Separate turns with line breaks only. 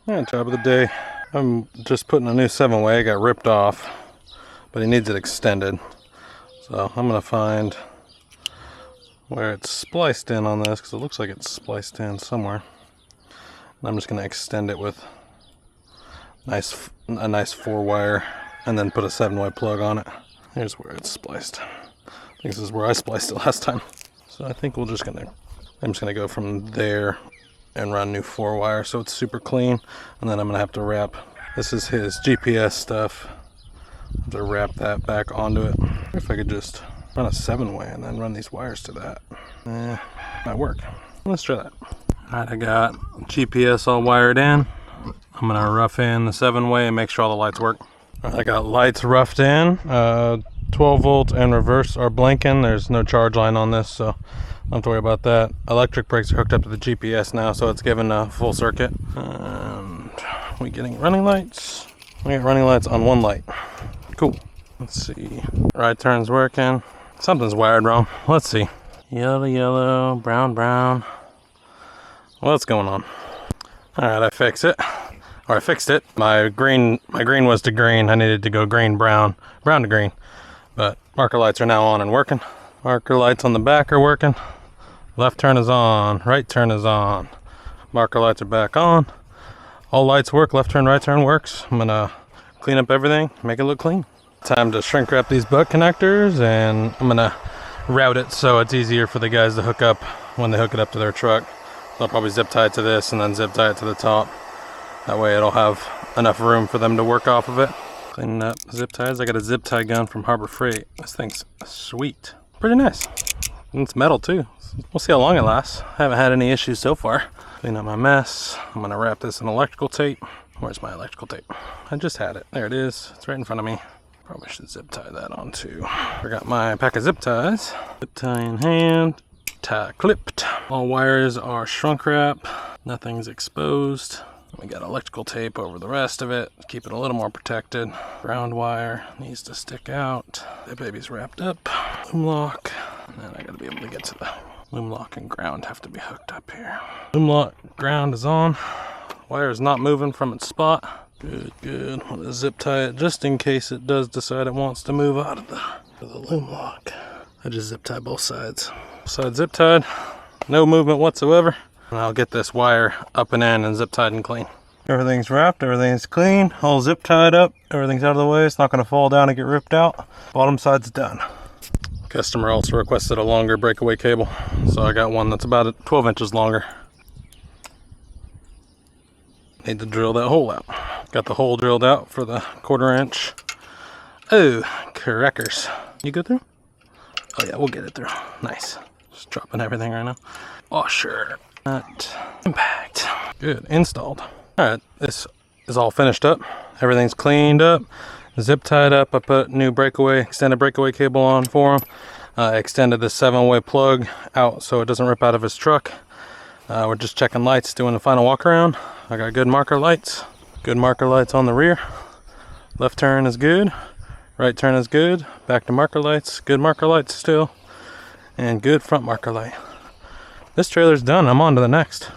Alright, job of the day. I'm just putting a new 7-way. It got ripped off, but he needs it extended. So I'm going to find where it's spliced in on this, because it looks like it's spliced in somewhere. And I'm just going to extend it with a nice 4-wire and then put a 7-way plug on it. Here's where it's spliced. I think this is where I spliced it last time. So I think I'm just going to go from there and run new 4-wire so it's super clean, and then I'm gonna have to wrap, this is his GPS stuff, I have to wrap that back onto it. If I could just run a 7-way and then run these wires to that, might work. Let's try that. Alright, I got GPS all wired in. I'm gonna rough in the 7-way and make sure all the lights work. Alright, I got lights roughed in, 12 volt and reverse are blinking. There's no charge line on this, so don't have to worry about that. Electric brakes are hooked up to the GPS now, so it's given a full circuit. And we getting running lights. We got running lights on one light. Cool. Let's see. Right turn's working. Something's wired wrong. Let's see. Yellow, yellow, brown, brown. What's going on? Alright, I fixed it. Or I fixed it. My green was to green. I needed to go green, brown, brown to green. But marker lights are now on and working. Marker lights on the back are working. Left turn is on, right turn is on. Marker lights are back on. All lights work, left turn, right turn works. I'm gonna clean up everything, make it look clean. Time to shrink wrap these butt connectors, and I'm gonna route it so it's easier for the guys to hook up when they hook it up to their truck. They'll probably zip tie it to this and then zip tie it to the top. That way it'll have enough room for them to work off of it. Cleaning up zip ties. I got a zip tie gun from Harbor Freight. This thing's sweet. Pretty nice. And it's metal too. We'll see how long it lasts. I haven't had any issues so far. Clean up my mess. I'm gonna wrap this in electrical tape. Where's my electrical tape? I just had it. There it is. It's right in front of me. Probably should zip tie that on too. Forgot my pack of zip ties. Zip tie in hand. Tie clipped. All wires are shrunk wrap. Nothing's exposed. We got electrical tape over the rest of it. Keep it a little more protected. Ground wire needs to stick out. That baby's wrapped up. Loom lock. And then I gotta be able to get to the loom lock, and ground have to be hooked up here. Loom lock, ground is on. Wire is not moving from its spot. Good, good. I'm gonna zip tie it just in case it does decide it wants to move out of the loom lock. I just zip tie both sides. Side zip tied, no movement whatsoever. And I'll get this wire up and in and zip tied and clean. Everything's wrapped, everything's clean, all zip tied up, everything's out of the way. It's not gonna fall down and get ripped out. Bottom side's done. Customer also requested a longer breakaway cable, so I got one that's about 12 inches longer. Need to drill that hole out. Got the hole drilled out for the 1/4 inch. Oh, crackers. You go through? Oh yeah, we'll get it through. Nice. Just dropping everything right now. Oh sure. Impact. Good, installed. Alright, this is all finished up. Everything's cleaned up, zip tied up. I put new extended breakaway cable on for him. Extended the 7-way plug out so it doesn't rip out of his truck. We're just checking lights, doing the final walk around. I got good marker lights. Good marker lights on the rear. Left turn is good. Right turn is good. Back to marker lights. Good marker lights still. And good front marker light. This trailer's done. I'm on to the next.